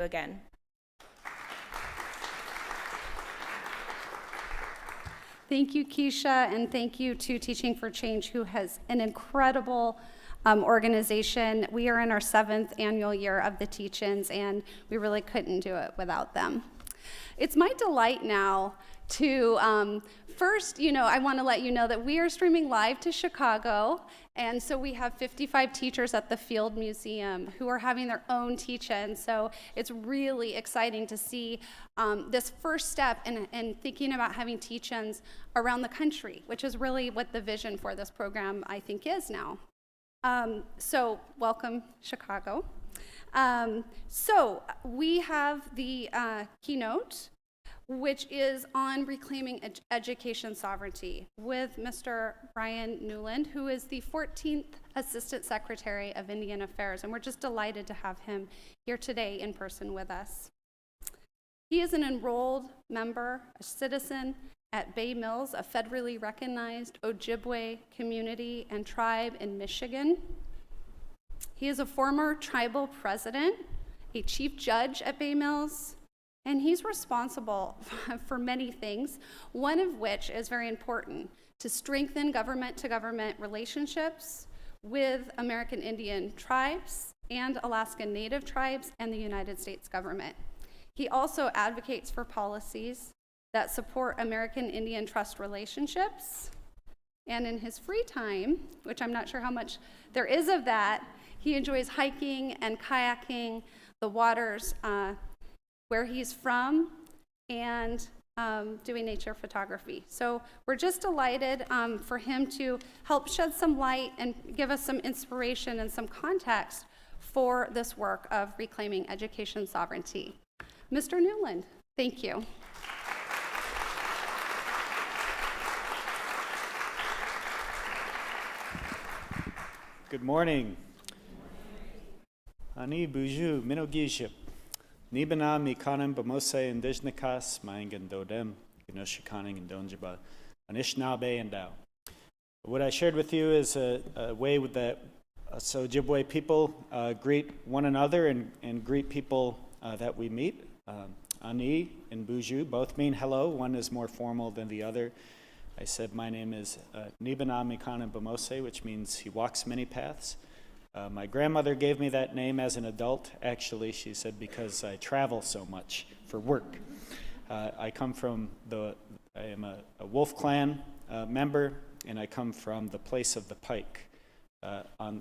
again. Thank you, Keisha, and thank you to Teaching for Change, who has an incredible organization. We are in our 7th annual year of the Teach-Ins, and we really couldn't do it without them. It's my delight now to first, I want to let you know that we are streaming live to Chicago, and so we have 55 teachers at the Field Museum who are having their own teach-in. So it's really exciting to see this first step in thinking about having teach-ins around the country, which is really what the vision for this program, I think, is now. So welcome, Chicago. So we have the keynote, which is on reclaiming education sovereignty, with Mr. Bryan Newland, who is the 14th Assistant Secretary of Indian Affairs, and we're just delighted to have him here today in person with us. He is an enrolled member, a citizen at Bay Mills, a federally recognized Ojibwe community and tribe in Michigan. He is a former tribal president, a chief judge at Bay Mills, and he's responsible for many things, one of which is very important: to strengthen government-to-government relationships with American Indian tribes and Alaskan Native tribes and the United States government. He also advocates for policies that support American Indian trust relationships. And in his free time, which I'm not sure how much there is of that, he enjoys hiking and kayaking the waters where he's from, and doing nature photography. So we're just delighted for him to help shed some light and give us some inspiration and some context for this work of reclaiming education sovereignty. Mr. Newland, thank you. Good morning. Ani buju minogiship. Nibana mikanem bamose indigenas maingan dodem gnoshikaning and donjaba anishnabe and dao. What I shared with you is a way that us Ojibwe people greet one another and greet people that we meet. Ani and buju both mean hello. One is more formal than the other. I said my name is Nibana mikanem bamose, which means he walks many paths. My grandmother gave me that name as an adult. Actually, she said because I travel so much for work. I am a Wolf Clan member, and I come from the place of the pike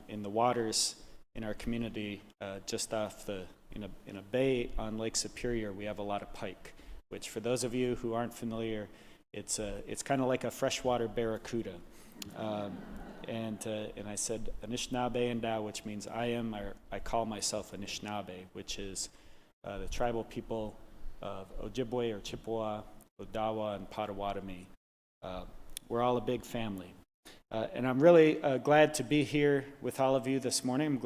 in the waters in our community, just off in a bay on Lake Superior. We have a lot of pike, which for those of you who aren't familiar, it's kind of like a freshwater barracuda. And I said Anishinaabe and Dao, which means I call myself Anishinaabe, which is the tribal people of Ojibwe or Chippewa, Odawa, and Potawatomi. We're all a big family. And I'm really glad to be here with all of you this morning.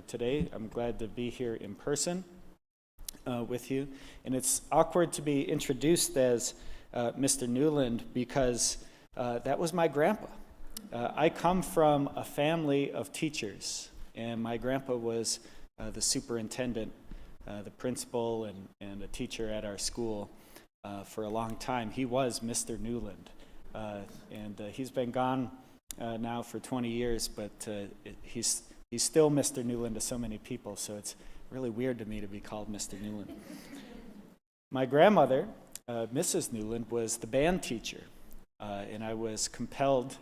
Today. I'm glad to be here in person with you. And it's awkward to be introduced as Mr. Newland because that was my grandpa. I come from a family of teachers, and my grandpa was the superintendent, the principal, and a teacher at our school for a long time. He was Mr. Newland, and he's been gone now for 20 years, but he's still Mr. Newland to so many people, so it's really weird to me to be called Mr. Newland. My grandmother, Mrs. Newland, was the band teacher, and I was compelled,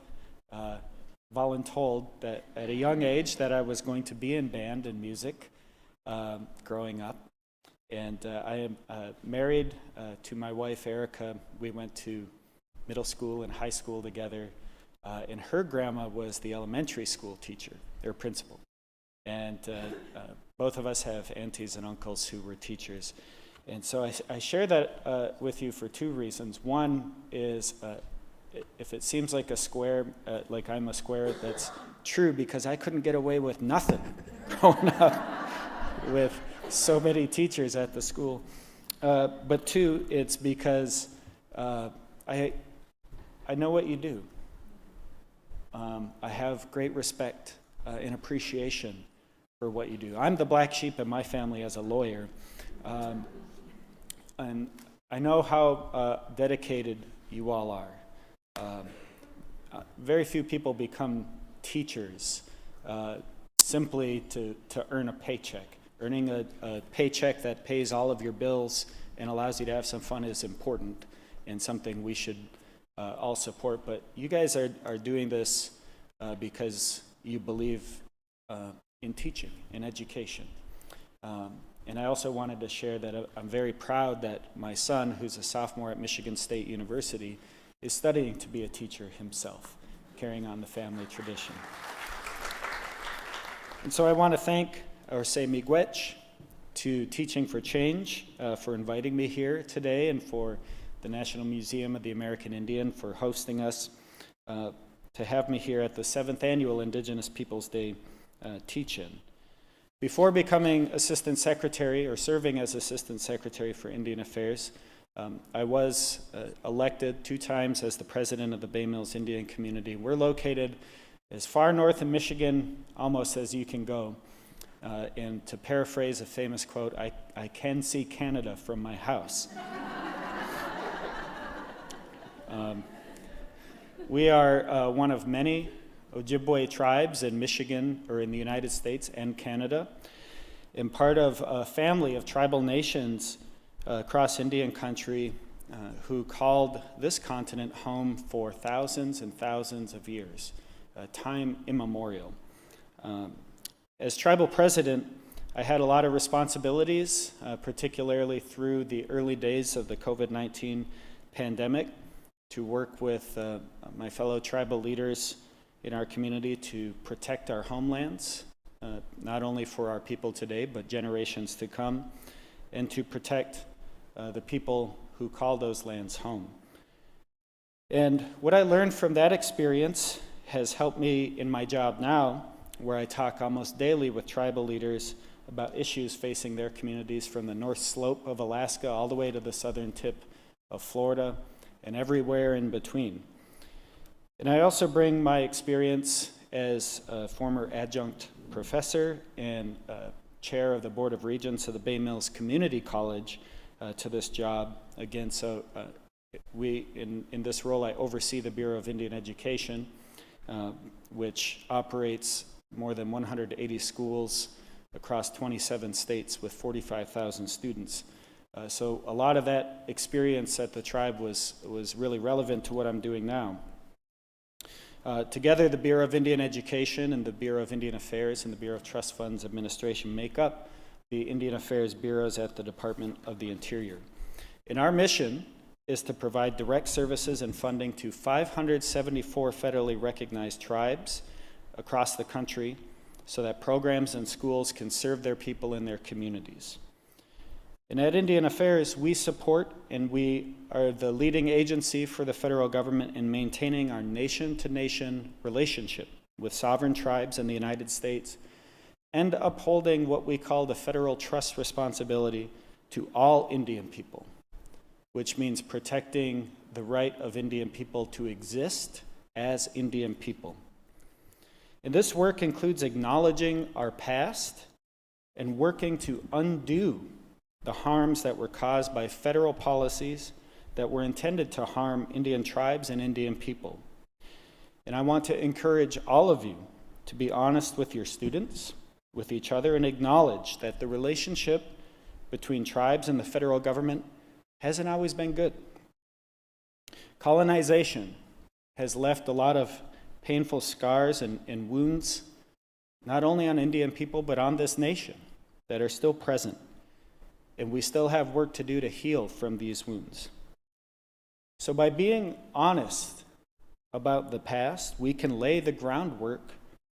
voluntold that at a young age that I was going to be in band and music growing up. And I am married to my wife, Erica. We went to middle school and high school together. And her grandma was the elementary school teacher, their principal. And both of us have aunties and uncles who were teachers. And so I share that with you for two reasons. One is if it seems like a square, like I'm a square, that's true, because I couldn't get away with nothing growing up with so many teachers at the school. But two, it's because I know what you do. I have great respect and appreciation for what you do. I'm the black sheep in my family as a lawyer, And I know how dedicated you all are. Very few people become teachers simply to earn a paycheck. Earning a paycheck that pays all of your bills and allows you to have some fun is important and something we should all support. But you guys are doing this because you believe in teaching, in education. And I also wanted to share that I'm very proud that my son, who's a sophomore at Michigan State University, is studying to be a teacher himself, carrying on the family tradition. And so I want to thank, or say miigwech, to Teaching for Change for inviting me here today, and for the National Museum of the American Indian for hosting us, to have me here at the 7th Annual Indigenous Peoples Day Teach-In. Before becoming Assistant Secretary, or serving as Assistant Secretary for Indian Affairs, I was elected 2 times as the President of the Bay Mills Indian Community. We're located as far north in Michigan almost as you can go. And to paraphrase a famous quote, I can see Canada from my house. We are one of many Ojibwe tribes in Michigan, or in the United States and Canada, and part of a family of tribal nations across Indian country who called this continent home for thousands and thousands of years, time immemorial. As tribal president, I had a lot of responsibilities, particularly through the early days of the COVID-19 pandemic, to work with my fellow tribal leaders in our community to protect our homelands, not only for our people today, but generations to come, and to protect the people who call those lands home. And what I learned from that experience has helped me in my job now, where I talk almost daily with tribal leaders about issues facing their communities from the North Slope of Alaska all the way to the southern tip of Florida and everywhere in between. And I also bring my experience as a former adjunct professor and chair of the Board of Regents of the Bay Mills Community College to this job. Again, so in this role, I oversee the Bureau of Indian Education, which operates more than 180 schools across 27 states with 45,000 students. So a lot of that experience at the tribe was really relevant to what I'm doing now. Together, the Bureau of Indian Education and the Bureau of Indian Affairs and the Bureau of Trust Funds Administration make up the Indian Affairs bureaus at the Department of the Interior. And our mission is to provide direct services and funding to 574 federally recognized tribes across the country so that programs and schools can serve their people in their communities. And at Indian Affairs, we support and we are the leading agency for the federal government in maintaining our nation-to-nation relationship with sovereign tribes in the United States and upholding what we call the federal trust responsibility to all Indian people, which means protecting the right of Indian people to exist as Indian people. And this work includes acknowledging our past and working to undo the harms that were caused by federal policies that were intended to harm Indian tribes and Indian people. And I want to encourage all of you to be honest with your students, with each other, and acknowledge that the relationship between tribes and the federal government hasn't always been good. Colonization has left a lot of painful scars and wounds, not only on Indian people, but on this nation, that are still present. And we still have work to do to heal from these wounds. So by being honest about the past, we can lay the groundwork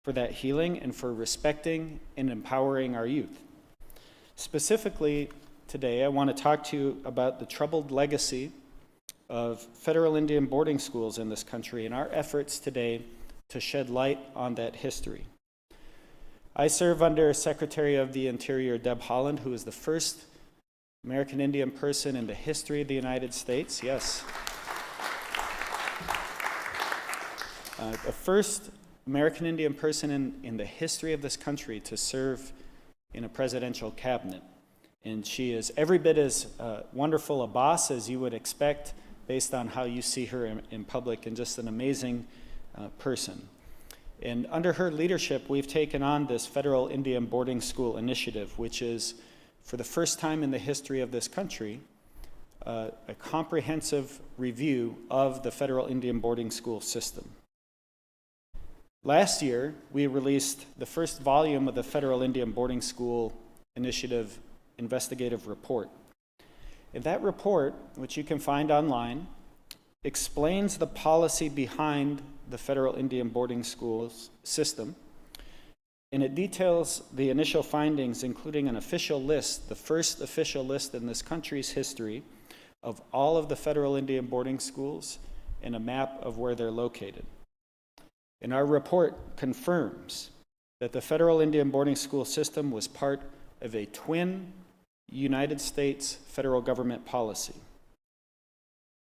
for that healing and for respecting and empowering our youth. Specifically, today, I want to talk to you about the troubled legacy of federal Indian boarding schools in this country and our efforts today to shed light on that history. I serve under Secretary of the Interior Deb Haaland, who is the first American Indian person in the history of the United States. Yes. The first American Indian person in the history of this country to serve in a presidential cabinet. And she is every bit as wonderful a boss as you would expect based on how you see her in public, and just an amazing person. And under her leadership, we've taken on this Federal Indian Boarding School Initiative, which is, for the first time in the history of this country, a comprehensive review of the Federal Indian Boarding School system. Last year, we released the first volume of the Federal Indian Boarding School Initiative investigative report. And that report, which you can find online, explains the policy behind the Federal Indian Boarding Schools system, and it details the initial findings, including an official list, the first official list in this country's history, of all of the Federal Indian Boarding Schools and a map of where they're located. And our report confirms that the Federal Indian Boarding School system was part of a twin United States federal government policy: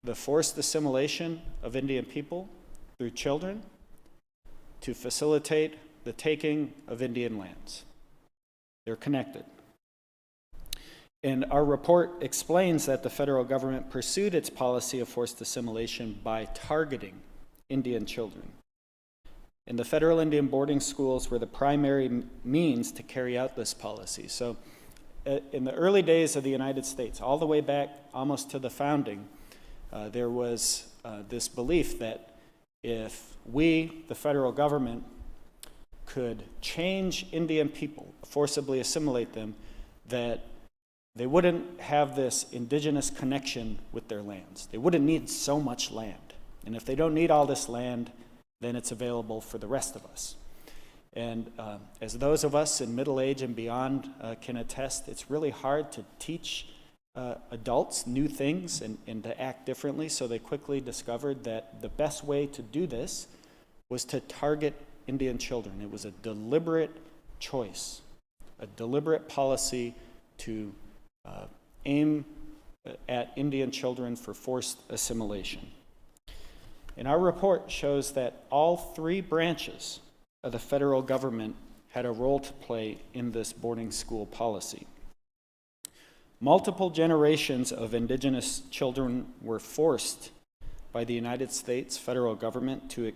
the forced assimilation of Indian people through children to facilitate the taking of Indian lands. They're connected. And our report explains that the federal government pursued its policy of forced assimilation by targeting Indian children. And the Federal Indian Boarding Schools were the primary means to carry out this policy. So in the early days of the United States, all the way back almost to the founding, there was this belief that if we, the federal government, could change Indian people, forcibly assimilate them, that they wouldn't have this indigenous connection with their lands. They wouldn't need so much land. And if they don't need all this land, then it's available for the rest of us. And as those of us in middle age and beyond can attest, it's really hard to teach adults new things and to act differently, so they quickly discovered that the best way to do this was to target Indian children. It was a deliberate choice, a deliberate policy to aim at Indian children for forced assimilation. And our report shows that all three branches of the federal government had a role to play in this boarding school policy. Multiple generations of Indigenous children were forced by the United States federal government to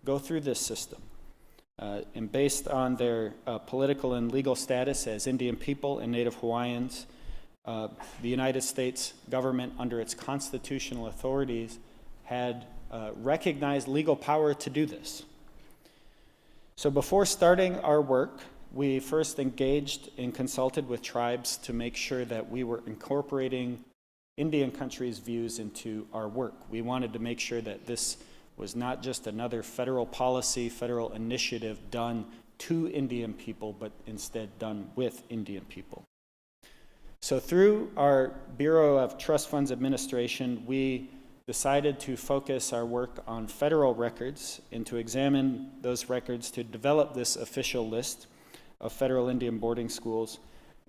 go through this system. And based on their political and legal status as Indian people and Native Hawaiians, the United States government, under its constitutional authorities, had recognized legal power to do this. So before starting our work, we first engaged and consulted with tribes to make sure that we were incorporating Indian country's views into our work. We wanted to make sure that this was not just another federal policy, federal initiative done to Indian people, but instead done with Indian people. So through our Bureau of Trust Funds Administration, we decided to focus our work on federal records and to examine those records to develop this official list of federal Indian boarding schools,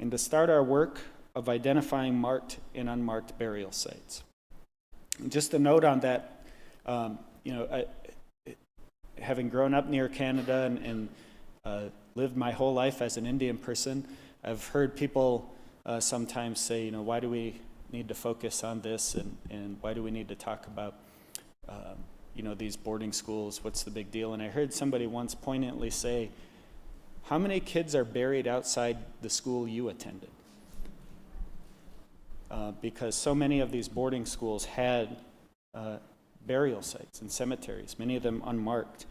and to start our work of identifying marked and unmarked burial sites. And just a note on that, having grown up near Canada and lived my whole life as an Indian person, I've heard people sometimes say, why do we need to focus on this, and why do we need to talk about these boarding schools? What's the big deal? And I heard somebody once poignantly say, how many kids are buried outside the school you attended? Because so many of these boarding schools had burial sites and cemeteries, many of them unmarked.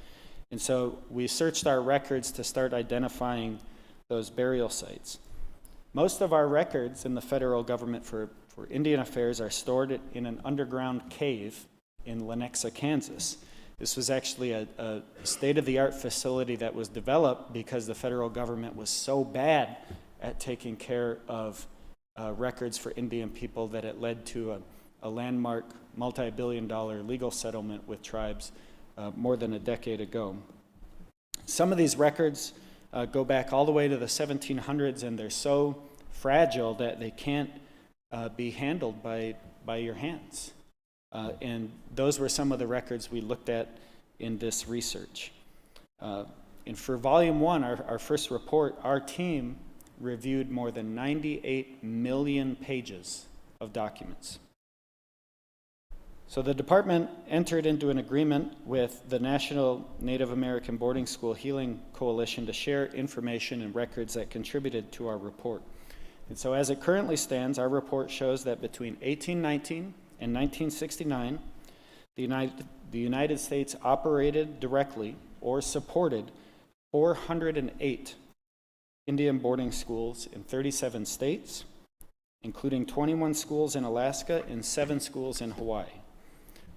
And so we searched our records to start identifying those burial sites. Most of our records in the federal government for Indian Affairs are stored in an underground cave in Lenexa, Kansas. This was actually a state-of-the-art facility that was developed because the federal government was so bad at taking care of records for Indian people that it led to a landmark multi-billion-dollar legal settlement with tribes more than a decade ago. Some of these records go back all the way to the 1700s, and they're so fragile that they can't be handled by your hands. And those were some of the records we looked at in this research. And for Volume 1, our first report, our team reviewed more than 98 million pages of documents. So the department entered into an agreement with the National Native American Boarding School Healing Coalition to share information and records that contributed to our report. And so as it currently stands, our report shows that between 1819 and 1969, the United States operated directly or supported 408 Indian boarding schools in 37 states, including 21 schools in Alaska and 7 schools in Hawaii.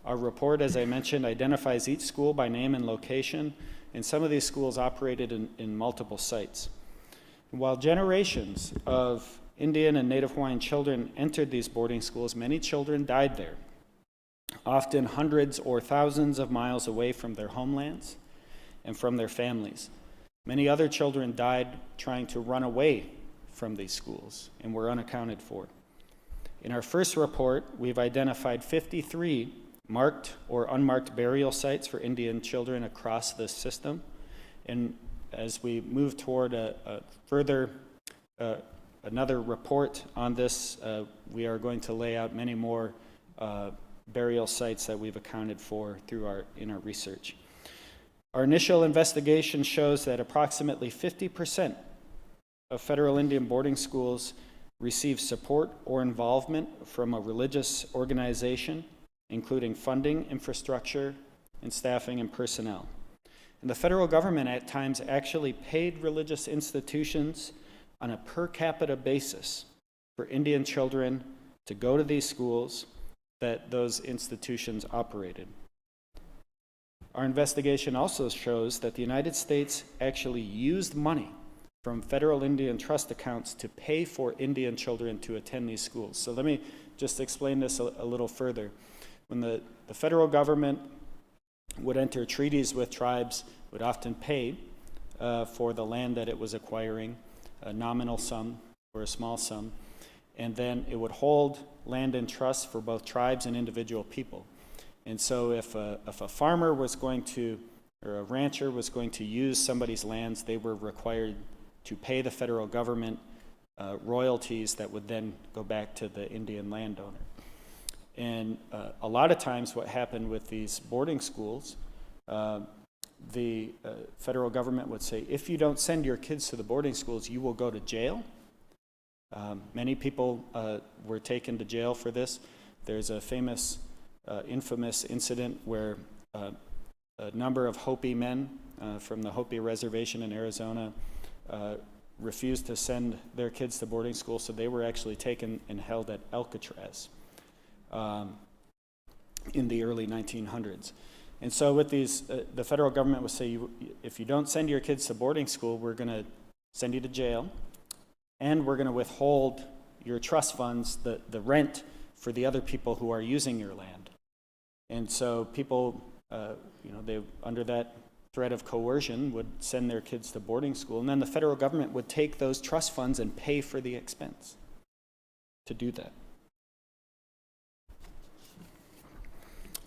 Our report, as I mentioned, identifies each school by name and location, and some of these schools operated in multiple sites. And while generations of Indian and Native Hawaiian children entered these boarding schools, many children died there, often hundreds or thousands of miles away from their homelands and from their families. Many other children died trying to run away from these schools and were unaccounted for. In our first report, we've identified 53 marked or unmarked burial sites for Indian children across this system. And as we move toward another report on this, we are going to lay out many more burial sites that we've accounted for in our research. Our initial investigation shows that approximately 50% of federal Indian boarding schools receive support or involvement from a religious organization, including funding, infrastructure, and staffing and personnel. And the federal government at times actually paid religious institutions on a per capita basis for Indian children to go to these schools that those institutions operated. Our investigation also shows that the United States actually used money from federal Indian trust accounts to pay for Indian children to attend these schools. So let me just explain this a little further. When the federal government would enter treaties with tribes, would often pay for the land that it was acquiring, a nominal sum or a small sum, and then it would hold land in trust for both tribes and individual people. And so if a farmer was going to, or a rancher was going to use somebody's lands, they were required to pay the federal government royalties that would then go back to the Indian landowner. And a lot of times what happened with these boarding schools, the federal government would say, if you don't send your kids to the boarding schools, you will go to jail. Many people were taken to jail for this. There's a famous, infamous incident where a number of Hopi men from the Hopi Reservation in Arizona refused to send their kids to boarding school, so they were actually taken and held at Alcatraz in the early 1900s. And so with these, the federal government would say, if you don't send your kids to boarding school, we're going to send you to jail, and we're going to withhold your trust funds, the rent for the other people who are using your land. And so people, they under that threat of coercion would send their kids to boarding school, and then the federal government would take those trust funds and pay for the expense to do that.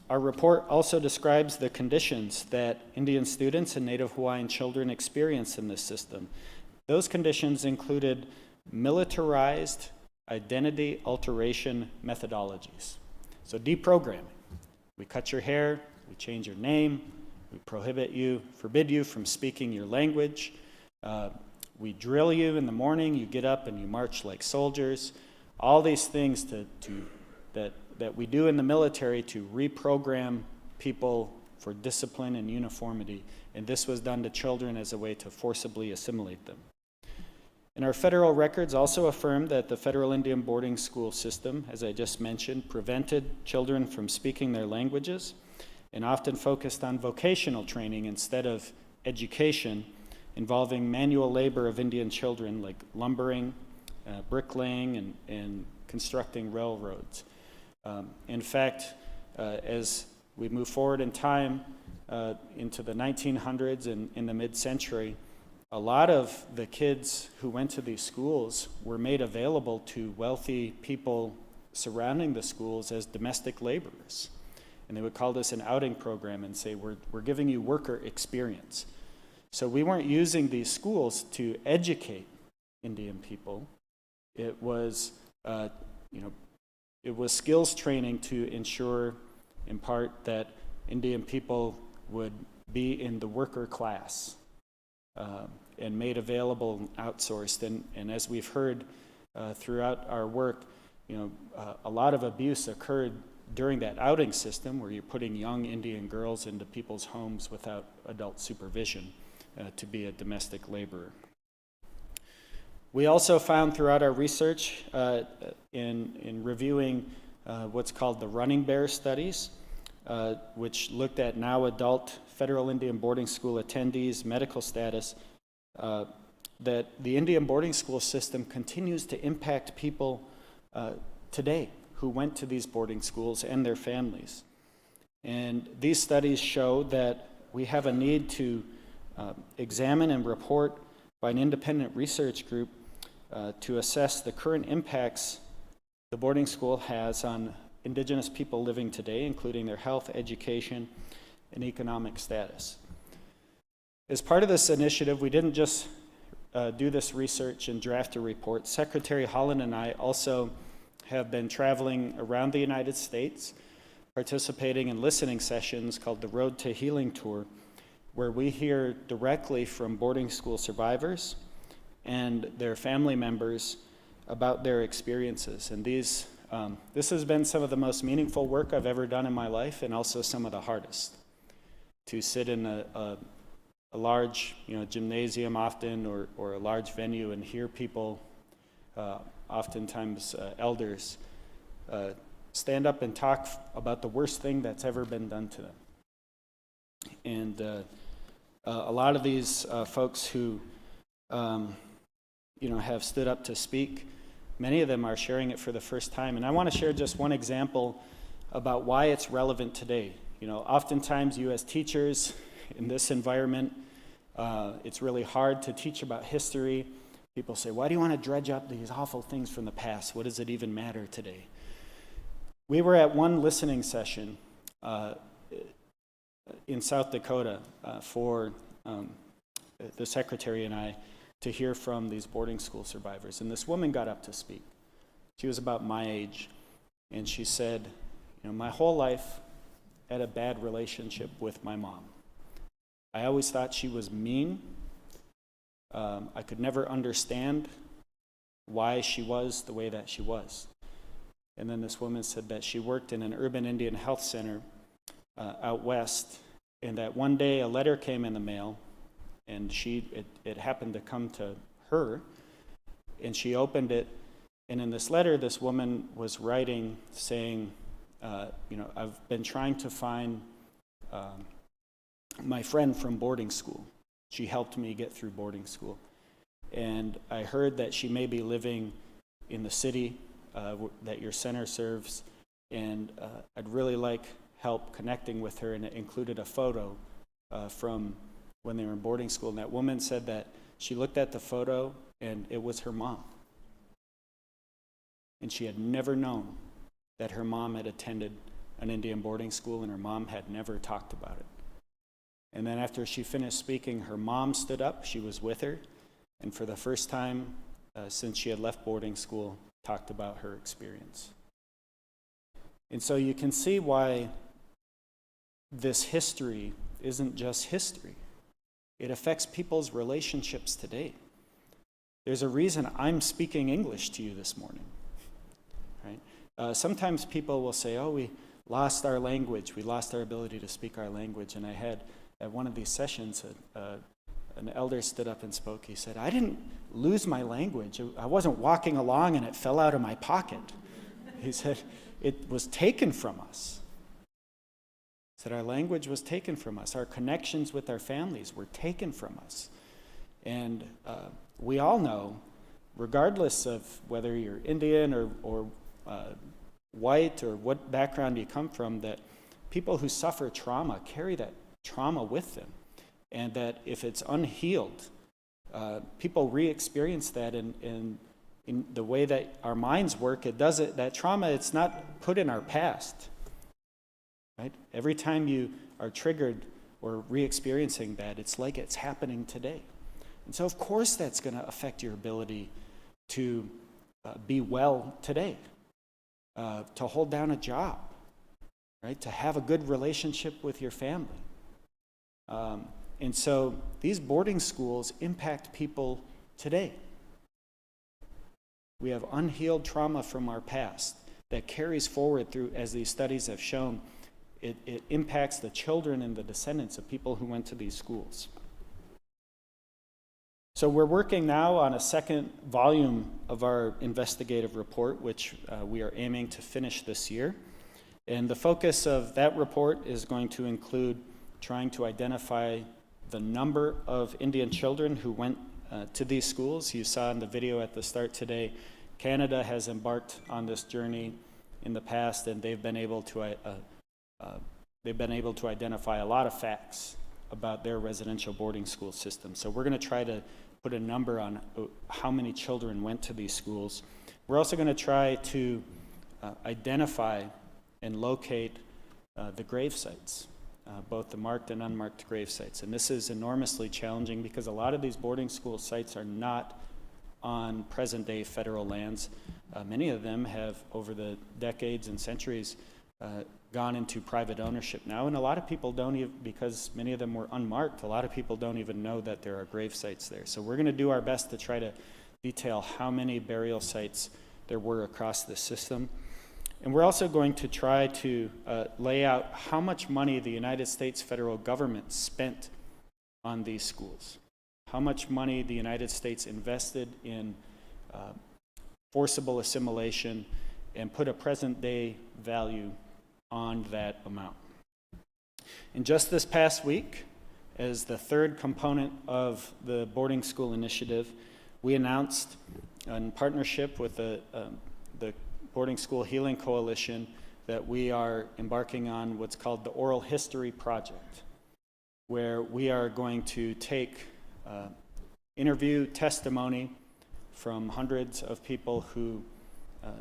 Our report also describes the conditions that Indian students and Native Hawaiian children experience in this system. Those conditions included militarized identity alteration methodologies. So deprogramming. We cut your hair, we change your name, we forbid you from speaking your language. We drill you in the morning, you get up and you march like soldiers. All these things that we do in the military to reprogram people for discipline and uniformity. And this was done to children as a way to forcibly assimilate them. And our federal records also affirm that the federal Indian boarding school system, as I just mentioned, prevented children from speaking their languages and often focused on vocational training instead of education involving manual labor of Indian children like lumbering, bricklaying, and constructing railroads. In fact, as we move forward in time into the 1900s and in the mid-century, a lot of the kids who went to these schools were made available to wealthy people surrounding the schools as domestic laborers. And they would call this an outing program and say, we're giving you worker experience. So we weren't using these schools to educate Indian people. It was, it was skills training to ensure, in part, that Indian people would be in the worker class and made available and outsourced. And as we've heard throughout our work, a lot of abuse occurred during that outing system where you're putting young Indian girls into people's homes without adult supervision to be a domestic laborer. We also found throughout our research in reviewing what's called the Running Bear studies, which looked at now adult federal Indian boarding school attendees' medical status, that the Indian boarding school system continues to impact people today who went to these boarding schools and their families. And these studies show that we have a need to examine and report by an independent research group to assess the current impacts the boarding school has on Indigenous people living today, including their health, education, and economic status. As part of this initiative, we didn't just do this research and draft a report. Secretary Haaland and I also have been traveling around the United States, participating in listening sessions called the Road to Healing Tour, where we hear directly from boarding school survivors and their family members about their experiences. And this has been some of the most meaningful work I've ever done in my life, and also some of the hardest. To sit in a large gymnasium often, or a large venue, and hear people, oftentimes elders, stand up and talk about the worst thing that's ever been done to them. And a lot of these folks who have stood up to speak, many of them are sharing it for the first time. And I want to share just one example about why it's relevant today. Oftentimes you as teachers in this environment, it's really hard to teach about history. People say, why do you want to dredge up these awful things from the past? What does it even matter today? We were at one listening session in South Dakota for the secretary and I to hear from these boarding school survivors. And this woman got up to speak. She was about my age. And she said, my whole life I had a bad relationship with my mom. I always thought she was mean. I could never understand why she was the way that she was. And then this woman said that she worked in an urban Indian health center out west, and that one day a letter came in the mail, and it happened to come to her, and she opened it, and in this letter this woman was writing saying, I've been trying to find my friend from boarding school. She helped me get through boarding school. And I heard that she may be living in the city that your center serves, and I'd really like help connecting with her, and it included a photo from when they were in boarding school. And that woman said that she looked at the photo and it was her mom. And she had never known that her mom had attended an Indian boarding school, and her mom had never talked about it. And then after she finished speaking, her mom stood up, she was with her, and for the first time since she had left boarding school, talked about her experience. And so you can see why this history isn't just history. It affects people's relationships today. There's a reason I'm speaking English to you this morning, right? Sometimes people will say, oh, we lost our language, we lost our ability to speak our language. And I had, at one of these sessions, an elder stood up and spoke. He said, I didn't lose my language. I wasn't walking along and it fell out of my pocket. He said, it was taken from us. He said, our language was taken from us. Our connections with our families were taken from us. And we all know, regardless of whether you're Indian or white or what background you come from, that people who suffer trauma carry that trauma with them. And that if it's unhealed, people re-experience that in the way that our minds work. That trauma, it's not put in our past, right? Every time you are triggered or re-experiencing that, it's like it's happening today. And so, of course, that's going to affect your ability to be well today, to hold down a job, right? To have a good relationship with your family. And so these boarding schools impact people today. We have unhealed trauma from our past that carries forward through, as these studies have shown, it impacts the children and the descendants of people who went to these schools. So we're working now on a second volume of our investigative report, which we are aiming to finish this year. And the focus of that report is going to include trying to identify the number of Indian children who went to these schools. You saw in the video at the start today, Canada has embarked on this journey in the past, and they've been able to identify a lot of facts about their residential boarding school system. So we're going to try to put a number on how many children went to these schools. We're also going to try to identify and locate the grave sites, both the marked and unmarked grave sites. And this is enormously challenging because a lot of these boarding school sites are not on present-day federal lands. Many of them have, over the decades and centuries, gone into private ownership now, and a lot of people don't even, because many of them were unmarked, a lot of people don't even know that there are grave sites there. So we're going to do our best to try to detail how many burial sites there were across the system. And we're also going to try to lay out how much money the United States federal government spent on these schools, how much money the United States invested in forcible assimilation, and put a present-day value on that amount. And just this past week, as the third component of the boarding school initiative, we announced, in partnership with the Boarding School Healing Coalition, that we are embarking on what's called the Oral History Project, where we are going to take interview testimony from hundreds of people who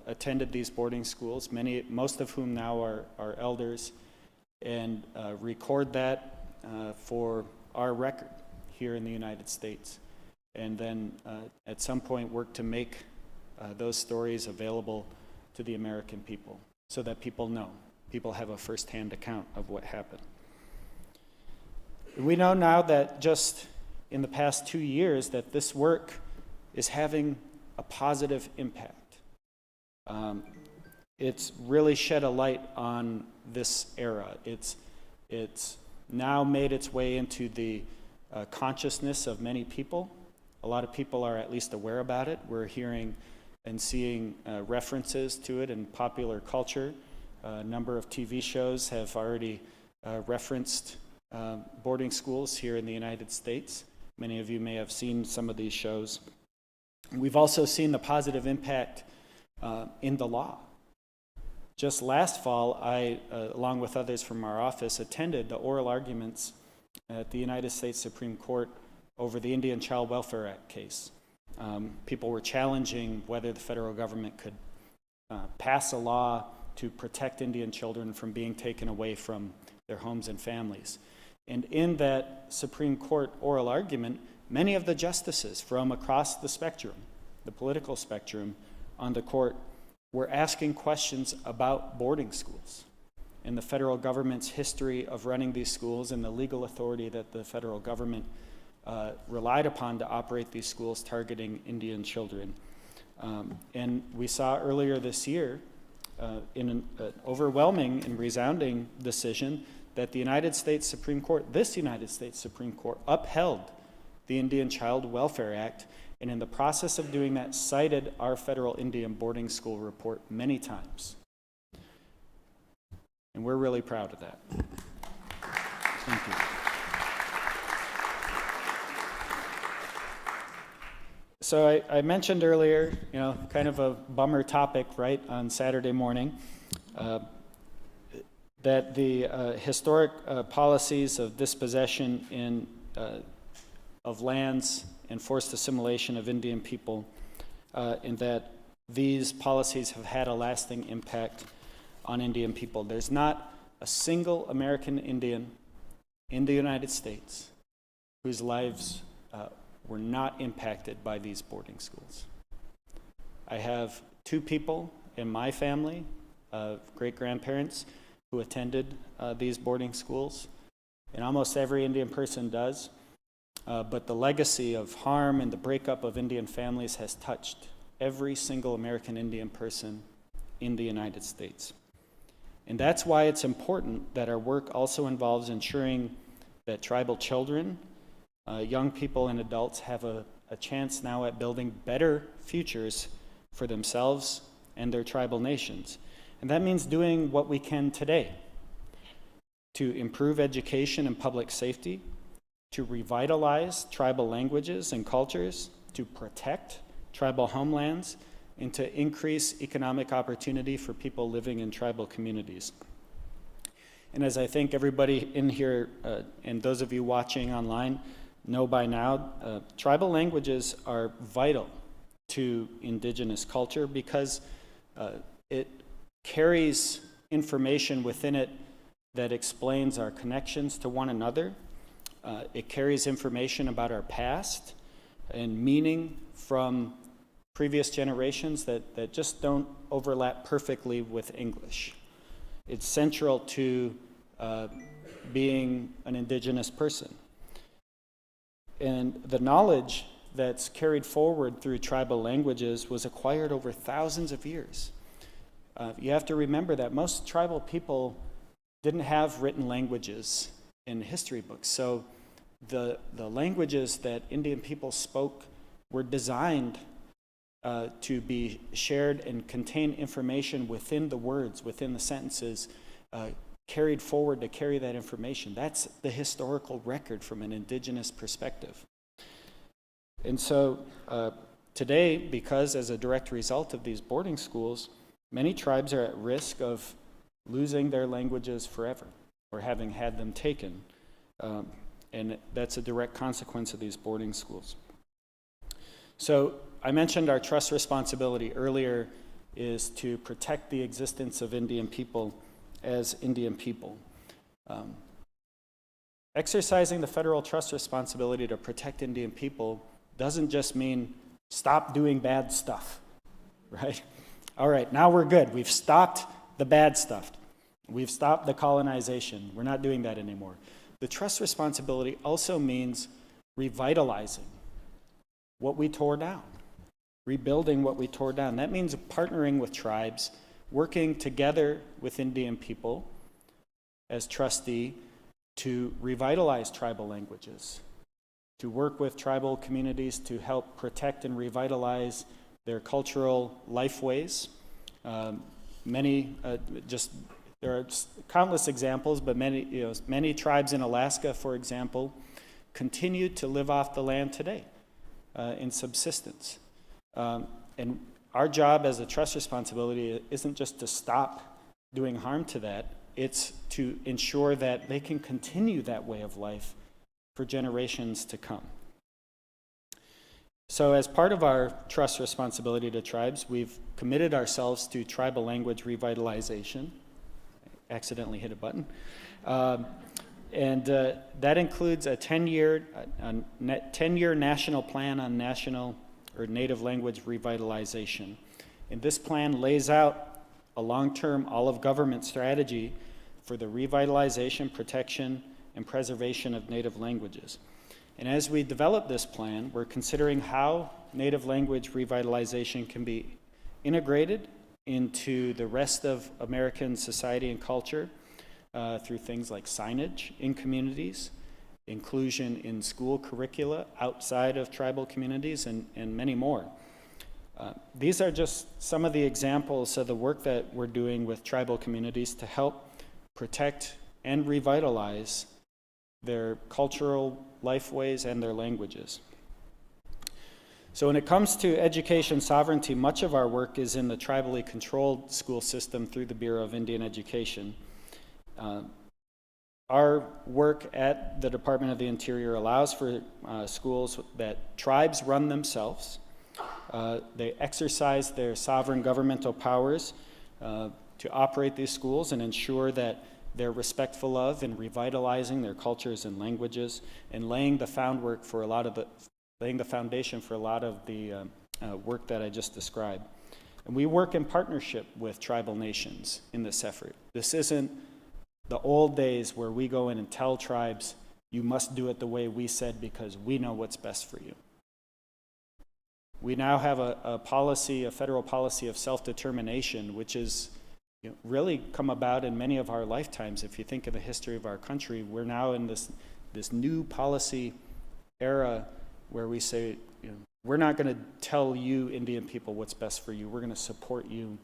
attended these boarding schools, most of whom now are elders, and record that for our record here in the United States. And then at some point work to make those stories available to the American people so that people know, people have a firsthand account of what happened. We know now that just in the past 2 years that this work is having a positive impact. It's really shed a light on this era. It's now made its way into the consciousness of many people. A lot of people are at least aware about it. We're hearing and seeing references to it in popular culture. A number of TV shows have already referenced boarding schools here in the United States. Many of you may have seen some of these shows. We've also seen the positive impact in the law. Just last fall, I, along with others from our office, attended the oral arguments at the United States Supreme Court over the Indian Child Welfare Act case. People were challenging whether the federal government could pass a law to protect Indian children from being taken away from their homes and families. And in that Supreme Court oral argument, many of the justices from across the spectrum, the political spectrum on the court, were asking questions about boarding schools and the federal government's history of running these schools and the legal authority that the federal government relied upon to operate these schools targeting Indian children. And we saw earlier this year in an overwhelming and resounding decision that the United States Supreme Court, this United States Supreme Court, upheld the Indian Child Welfare Act, and in the process of doing that, cited our federal Indian boarding school report many times. And we're really proud of that. Thank you. So I mentioned earlier, kind of a bummer topic, right, on Saturday morning, that the historic policies of dispossession of lands and forced assimilation of Indian people, and that these policies have had a lasting impact on Indian people. There's not a single American Indian in the United States whose lives were not impacted by these boarding schools. I have 2 people in my family, great-grandparents, who attended these boarding schools, and almost every Indian person does. But the legacy of harm and the breakup of Indian families has touched every single American Indian person in the United States. And that's why it's important that our work also involves ensuring that tribal children, young people and adults have a chance now at building better futures for themselves and their tribal nations. And that means doing what we can today to improve education and public safety, to revitalize tribal languages and cultures, to protect tribal homelands, and to increase economic opportunity for people living in tribal communities. And as I think everybody in here and those of you watching online know by now, tribal languages are vital to Indigenous culture because it carries information within it that explains our connections to one another. It carries information about our past and meaning from previous generations that just don't overlap perfectly with English. It's central to being an Indigenous person. And the knowledge that's carried forward through tribal languages was acquired over thousands of years. You have to remember that most tribal people didn't have written languages in history books. So the languages that Indian people spoke were designed to be shared and contain information within the words, within the sentences, carried forward to carry that information. That's the historical record from an Indigenous perspective. And so today, because as a direct result of these boarding schools, many tribes are at risk of losing their languages forever or having had them taken. And that's a direct consequence of these boarding schools. So I mentioned our trust responsibility earlier is to protect the existence of Indian people as Indian people. Exercising the federal trust responsibility to protect Indian people doesn't just mean stop doing bad stuff, right? All right, now we're good. We've stopped the bad stuff. We've stopped the colonization. We're not doing that anymore. The trust responsibility also means revitalizing what we tore down, rebuilding what we tore down. That means partnering with tribes, working together with Indian people as trustee to revitalize tribal languages, to work with tribal communities to help protect and revitalize their cultural lifeways. There are countless examples, but many tribes in Alaska, for example, continue to live off the land today in subsistence. And our job as a trust responsibility isn't just to stop doing harm to that, it's to ensure that they can continue that way of life for generations to come. So as part of our trust responsibility to tribes, we've committed ourselves to tribal language revitalization. I accidentally hit a button. And that includes a 10-year national plan on national or native language revitalization. And this plan lays out a long-term all-of-government strategy for the revitalization, protection, and preservation of native languages. And as we develop this plan, we're considering how native language revitalization can be integrated into the rest of American society and culture through things like signage in communities, inclusion in school curricula outside of tribal communities, and many more. These are just some of the examples of the work that we're doing with tribal communities to help protect and revitalize their cultural lifeways and their languages. So when it comes to education sovereignty, much of our work is in the tribally controlled school system through the Bureau of Indian Education. Our work at the Department of the Interior allows for schools that tribes run themselves. They exercise their sovereign governmental powers to operate these schools and ensure that they're respectful of and revitalizing their cultures and languages and laying the groundwork for a lot of the laying the foundation for a lot of the work that I just described. And we work in partnership with tribal nations in this effort. This isn't the old days where we go in and tell tribes, you must do it the way we said because we know what's best for you. We now have a policy, a federal policy of self-determination, which is really come about in many of our lifetimes. If you think of the history of our country, we're now in this new policy era where we say, we're not going to tell you Indian people what's best for you. We're going to support you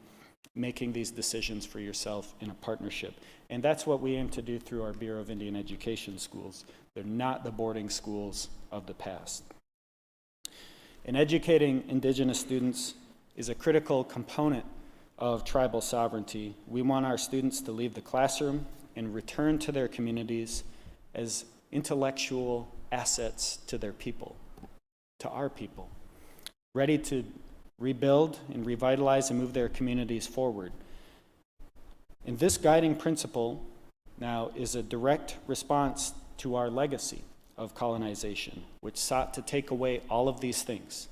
making these decisions for yourself in a partnership. And that's what we aim to do through our Bureau of Indian Education schools. They're not the boarding schools of the past. And educating Indigenous students is a critical component of tribal sovereignty. We want our students to leave the classroom and return to their communities as intellectual assets to their people, to our people, ready to rebuild and revitalize and move their communities forward. And this guiding principle now is a direct response to our legacy of colonization, which sought to take away all of these things.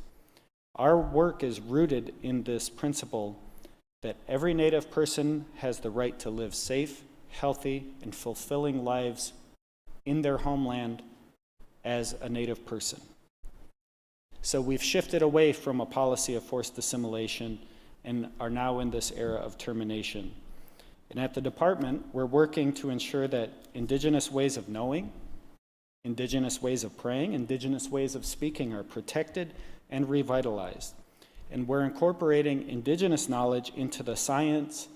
Our work is rooted in this principle that every Native person has the right to live safe, healthy, and fulfilling lives in their homeland as a Native person. So we've shifted away from a policy of forced assimilation and are now in this era of termination. And at the department, we're working to ensure that Indigenous ways of knowing, Indigenous ways of praying, Indigenous ways of speaking are protected and revitalized. And we're incorporating Indigenous knowledge into the science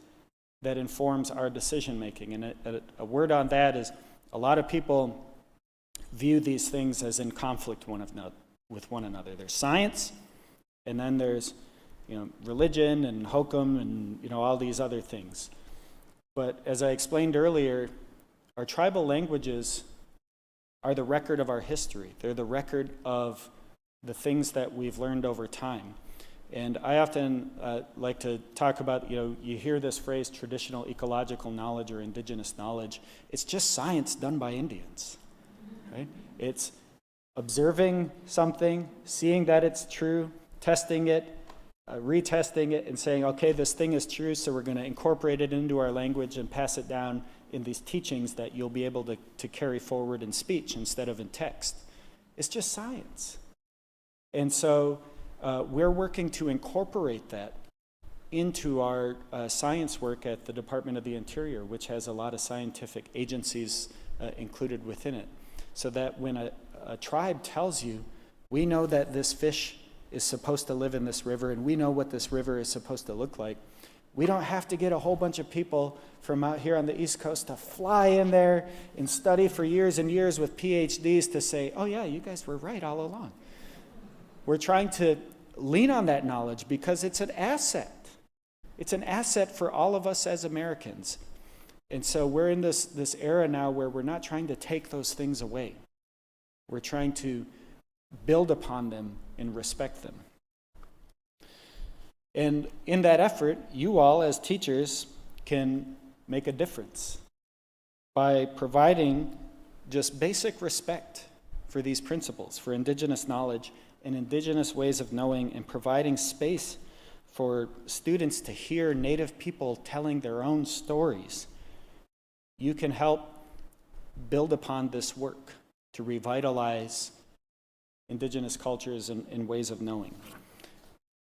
that informs our decision making. And a word on that is a lot of people view these things as in conflict with one another. There's science, and then there's religion and hokum and all these other things. But as I explained earlier, our tribal languages are the record of our history. They're the record of the things that we've learned over time. And I often like to talk about, you hear this phrase, traditional ecological knowledge or indigenous knowledge. It's just science done by Indians, right? It's observing something, seeing that it's true, testing it, retesting it, and saying, okay, this thing is true, so we're going to incorporate it into our language and pass it down in these teachings that you'll be able to carry forward in speech instead of in text. It's just science. And so we're working to incorporate that into our science work at the Department of the Interior, which has a lot of scientific agencies included within it, so that when a tribe tells you, we know that this fish is supposed to live in this river, and we know what this river is supposed to look like, we don't have to get a whole bunch of people from out here on the East Coast to fly in there and study for years and years with PhDs to say, oh yeah, you guys were right all along. We're trying to lean on that knowledge because it's an asset. It's an asset for all of us as Americans. And so we're in this era now where we're not trying to take those things away. We're trying to build upon them and respect them. And in that effort, you all as teachers can make a difference by providing just basic respect for these principles, for Indigenous knowledge and Indigenous ways of knowing, and providing space for students to hear Native people telling their own stories. You can help build upon this work to revitalize Indigenous cultures and ways of knowing.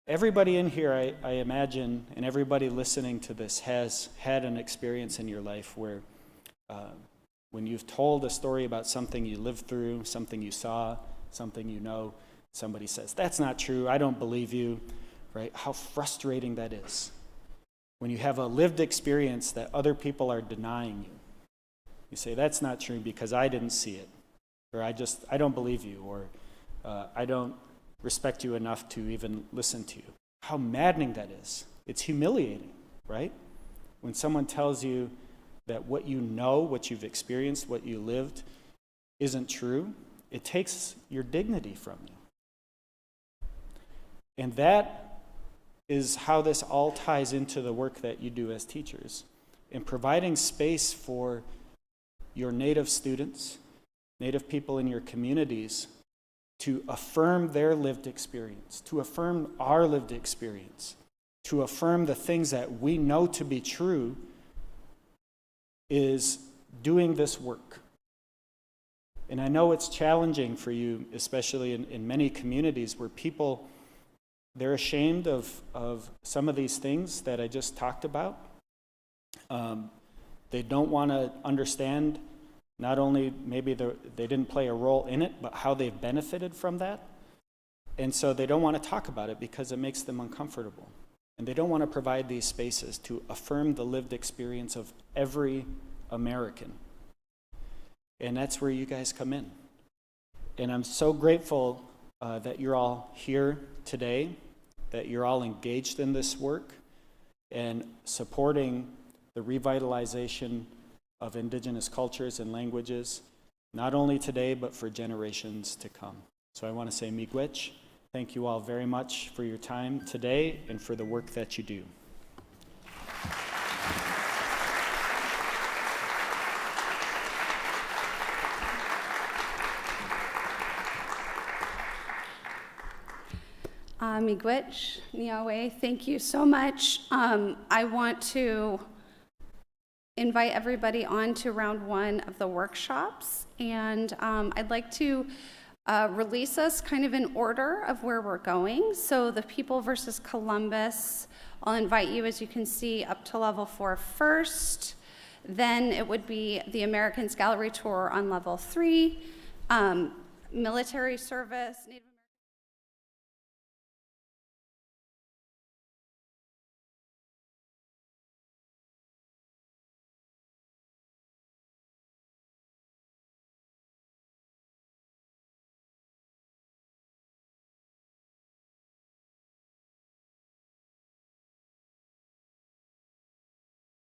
Everybody in here, I imagine, and everybody listening to this has had an experience in your life where when you've told a story about something you lived through, something you saw, something you know, somebody says, that's not true, I don't believe you, right? How frustrating that is when you have a lived experience that other people are denying you. You say, that's not true because I didn't see it, or I don't believe you, or I don't respect you enough to even listen to you. How maddening that is. It's humiliating, right? When someone tells you that what you know, what you've experienced, what you lived isn't true, it takes your dignity from you. And that is how this all ties into the work that you do as teachers, in providing space for your Native students, Native people in your communities, to affirm their lived experience, to affirm our lived experience, to affirm the things that we know to be true, is doing this work. And I know it's challenging for you, especially in many communities where people, they're ashamed of some of these things that I just talked about. They don't want to understand not only maybe they didn't play a role in it, but how they've benefited from that. And so they don't want to talk about it because it makes them uncomfortable. And they don't want to provide these spaces to affirm the lived experience of every American. And that's where you guys come in. And I'm so grateful that you're all here today, that you're all engaged in this work and supporting the revitalization of Indigenous cultures and languages, not only today, but for generations to come. So I want to say miigwech. Thank you all very much for your time today and for the work that you do. Miigwech, Niawe, thank you so much. I want to invite everybody on to round one of the workshops, and I'd like to release us kind of in order of where we're going. So the People versus Columbus, I'll invite you, as you can see, up to level 4 first. Then it would be the Americans Gallery Tour on level 3, military service, Native